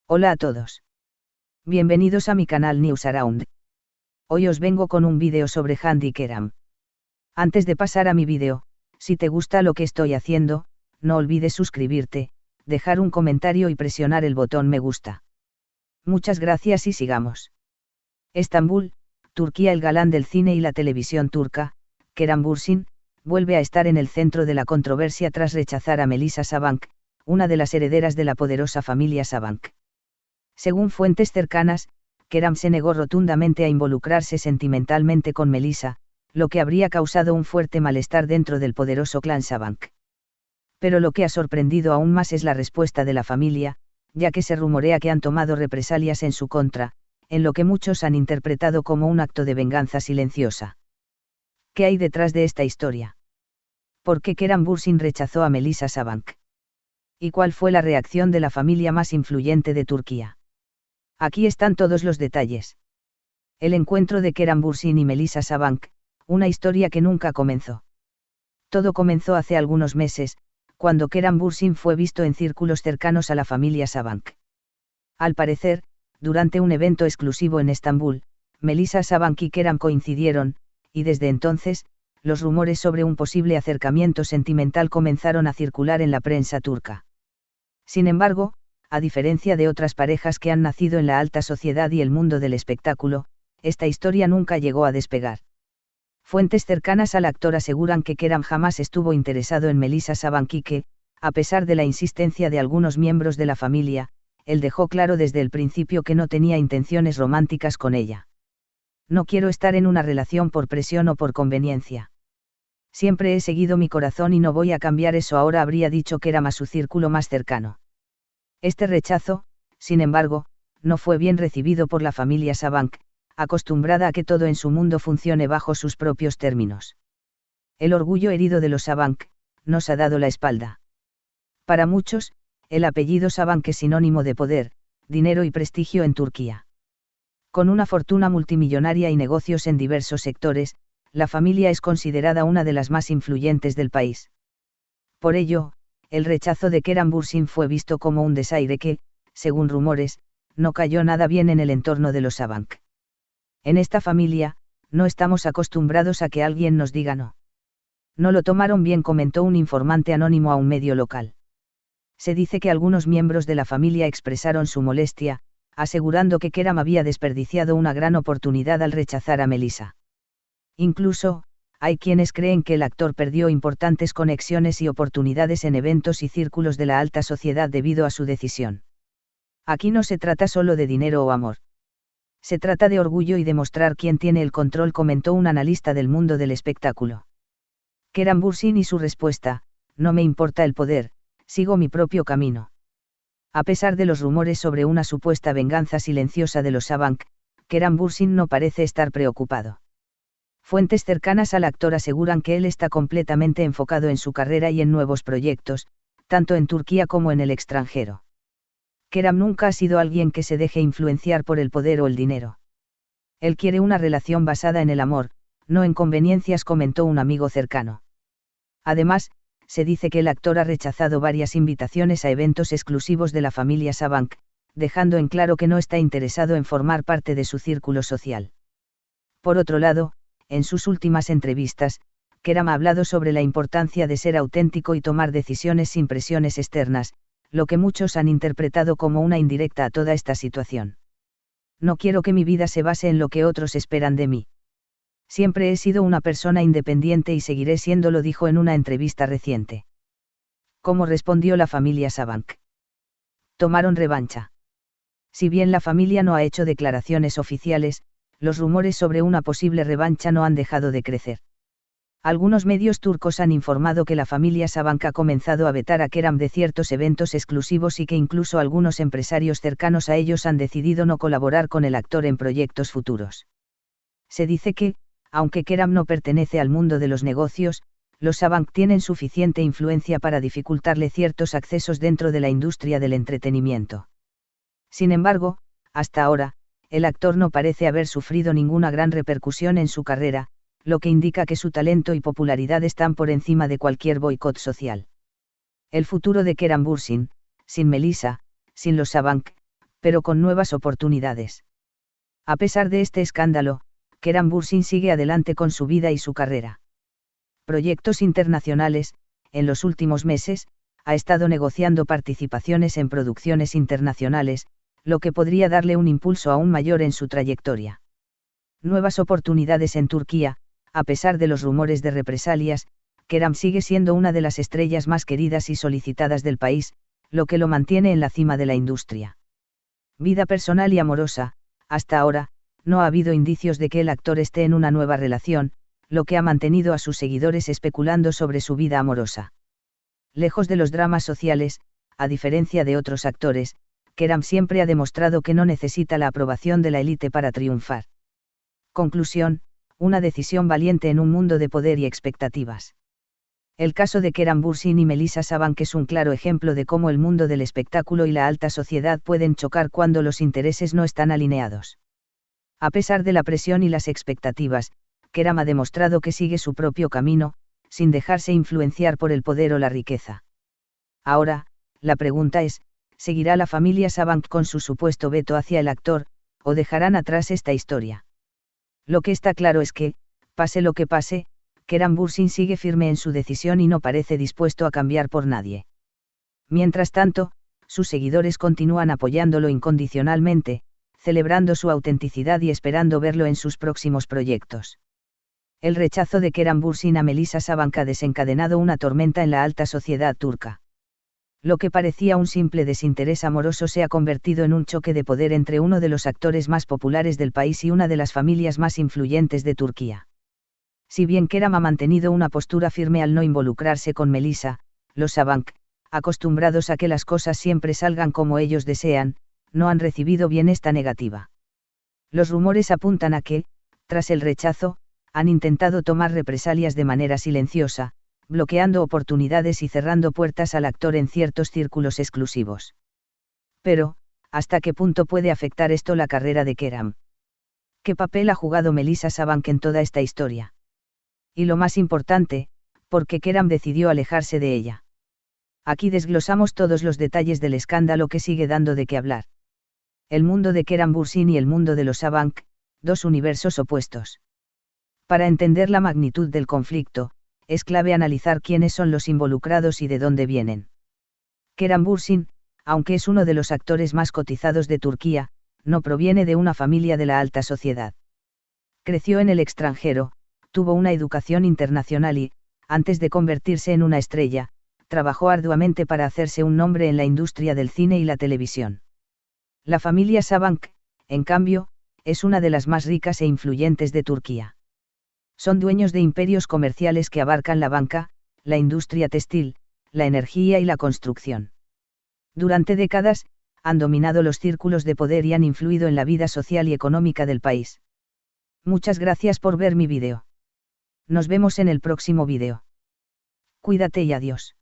Hola a todos. Bienvenidos a mi canal News Around. Hoy os vengo con un vídeo sobre Handy Keram. Antes de pasar a mi vídeo, si te gusta lo que estoy haciendo, no olvides suscribirte, dejar un comentario y presionar el botón me gusta. Muchas gracias y sigamos. Estambul, Turquía. El galán del cine y la televisión turca, Keram Bürsin, vuelve a estar en el centro de la controversia tras rechazar a Melisa Sabank, una de las herederas de la poderosa familia Sabank. Según fuentes cercanas, Keram se negó rotundamente a involucrarse sentimentalmente con Melisa, lo que habría causado un fuerte malestar dentro del poderoso clan Sabank. Pero lo que ha sorprendido aún más es la respuesta de la familia, ya que se rumorea que han tomado represalias en su contra, en lo que muchos han interpretado como un acto de venganza silenciosa. ¿Qué hay detrás de esta historia? ¿Por qué Keram Bürsin rechazó a Melisa Sabank? ¿Y cuál fue la reacción de la familia más influyente de Turquía? Aquí están todos los detalles. El encuentro de Keram Bürsin y Melisa Sabank, una historia que nunca comenzó. Todo comenzó hace algunos meses, cuando Keram Bürsin fue visto en círculos cercanos a la familia Sabank. Al parecer, durante un evento exclusivo en Estambul, Melisa Sabank y Keram coincidieron, y desde entonces, los rumores sobre un posible acercamiento sentimental comenzaron a circular en la prensa turca. Sin embargo, a diferencia de otras parejas que han nacido en la alta sociedad y el mundo del espectáculo, esta historia nunca llegó a despegar. Fuentes cercanas al actor aseguran que Keram jamás estuvo interesado en Melisa Sabank y que, a pesar de la insistencia de algunos miembros de la familia, él dejó claro desde el principio que no tenía intenciones románticas con ella. No quiero estar en una relación por presión o por conveniencia. Siempre he seguido mi corazón y no voy a cambiar eso ahora, habría dicho Keram a su círculo más cercano. Este rechazo, sin embargo, no fue bien recibido por la familia Sabank, acostumbrada a que todo en su mundo funcione bajo sus propios términos. El orgullo herido de los Sabank nos ha dado la espalda. Para muchos, el apellido Sabank es sinónimo de poder, dinero y prestigio en Turquía. Con una fortuna multimillonaria y negocios en diversos sectores, la familia es considerada una de las más influyentes del país. Por ello, el rechazo de Keram Bürsin fue visto como un desaire que, según rumores, no cayó nada bien en el entorno de los Sabank. En esta familia, no estamos acostumbrados a que alguien nos diga no. No lo tomaron bien, comentó un informante anónimo a un medio local. Se dice que algunos miembros de la familia expresaron su molestia, asegurando que Keram había desperdiciado una gran oportunidad al rechazar a Melisa. Incluso, hay quienes creen que el actor perdió importantes conexiones y oportunidades en eventos y círculos de la alta sociedad debido a su decisión. Aquí no se trata solo de dinero o amor. Se trata de orgullo y demostrar quién tiene el control, comentó un analista del mundo del espectáculo. Keram Bürsin y su respuesta: no me importa el poder, sigo mi propio camino. A pesar de los rumores sobre una supuesta venganza silenciosa de los Sabank, Keram Bürsin no parece estar preocupado. Fuentes cercanas al actor aseguran que él está completamente enfocado en su carrera y en nuevos proyectos, tanto en Turquía como en el extranjero. Keram nunca ha sido alguien que se deje influenciar por el poder o el dinero. Él quiere una relación basada en el amor, no en conveniencias, comentó un amigo cercano. Además, se dice que el actor ha rechazado varias invitaciones a eventos exclusivos de la familia Sabank, dejando en claro que no está interesado en formar parte de su círculo social. Por otro lado, en sus últimas entrevistas, Keram ha hablado sobre la importancia de ser auténtico y tomar decisiones sin presiones externas, lo que muchos han interpretado como una indirecta a toda esta situación. No quiero que mi vida se base en lo que otros esperan de mí. Siempre he sido una persona independiente y seguiré siéndolo, dijo en una entrevista reciente. ¿Cómo respondió la familia Sabank? Tomaron revancha. Si bien la familia no ha hecho declaraciones oficiales, los rumores sobre una posible revancha no han dejado de crecer. Algunos medios turcos han informado que la familia Sabank ha comenzado a vetar a Keram de ciertos eventos exclusivos y que incluso algunos empresarios cercanos a ellos han decidido no colaborar con el actor en proyectos futuros. Se dice que, aunque Keram no pertenece al mundo de los negocios, los Sabank tienen suficiente influencia para dificultarle ciertos accesos dentro de la industria del entretenimiento. Sin embargo, hasta ahora, el actor no parece haber sufrido ninguna gran repercusión en su carrera, lo que indica que su talento y popularidad están por encima de cualquier boicot social. El futuro de Keram Bürsin, sin Melisa, sin los Sabank, pero con nuevas oportunidades. A pesar de este escándalo, Kerem Bürsin sigue adelante con su vida y su carrera. Proyectos internacionales. En los últimos meses, ha estado negociando participaciones en producciones internacionales, lo que podría darle un impulso aún mayor en su trayectoria. Nuevas oportunidades en Turquía. A pesar de los rumores de represalias, Kerem sigue siendo una de las estrellas más queridas y solicitadas del país, lo que lo mantiene en la cima de la industria. Vida personal y amorosa. Hasta ahora, no ha habido indicios de que el actor esté en una nueva relación, lo que ha mantenido a sus seguidores especulando sobre su vida amorosa. Lejos de los dramas sociales, a diferencia de otros actores, Kerem siempre ha demostrado que no necesita la aprobación de la élite para triunfar. Conclusión: una decisión valiente en un mundo de poder y expectativas. El caso de Kerem Bürsin y Melisa Sabank es un claro ejemplo de cómo el mundo del espectáculo y la alta sociedad pueden chocar cuando los intereses no están alineados. A pesar de la presión y las expectativas, Kerem ha demostrado que sigue su propio camino, sin dejarse influenciar por el poder o la riqueza. Ahora, la pregunta es, ¿seguirá la familia Sabank con su supuesto veto hacia el actor, o dejarán atrás esta historia? Lo que está claro es que, pase lo que pase, Kerem Bürsin sigue firme en su decisión y no parece dispuesto a cambiar por nadie. Mientras tanto, sus seguidores continúan apoyándolo incondicionalmente, celebrando su autenticidad y esperando verlo en sus próximos proyectos. El rechazo de Kerem Bürsin a Melisa Sabank ha desencadenado una tormenta en la alta sociedad turca. Lo que parecía un simple desinterés amoroso se ha convertido en un choque de poder entre uno de los actores más populares del país y una de las familias más influyentes de Turquía. Si bien Kerem ha mantenido una postura firme al no involucrarse con Melisa, los Sabank, acostumbrados a que las cosas siempre salgan como ellos desean, no han recibido bien esta negativa. Los rumores apuntan a que, tras el rechazo, han intentado tomar represalias de manera silenciosa, bloqueando oportunidades y cerrando puertas al actor en ciertos círculos exclusivos. Pero, ¿hasta qué punto puede afectar esto la carrera de Kerem? ¿Qué papel ha jugado Melisa Sabank en toda esta historia? Y lo más importante, ¿por qué Kerem decidió alejarse de ella? Aquí desglosamos todos los detalles del escándalo que sigue dando de qué hablar. El mundo de Kerem Bürsin y el mundo de los Sabank, dos universos opuestos. Para entender la magnitud del conflicto, es clave analizar quiénes son los involucrados y de dónde vienen. Kerem Bürsin, aunque es uno de los actores más cotizados de Turquía, no proviene de una familia de la alta sociedad. Creció en el extranjero, tuvo una educación internacional y, antes de convertirse en una estrella, trabajó arduamente para hacerse un nombre en la industria del cine y la televisión. La familia Sabank, en cambio, es una de las más ricas e influyentes de Turquía. Son dueños de imperios comerciales que abarcan la banca, la industria textil, la energía y la construcción. Durante décadas, han dominado los círculos de poder y han influido en la vida social y económica del país. Muchas gracias por ver mi vídeo. Nos vemos en el próximo vídeo. Cuídate y adiós.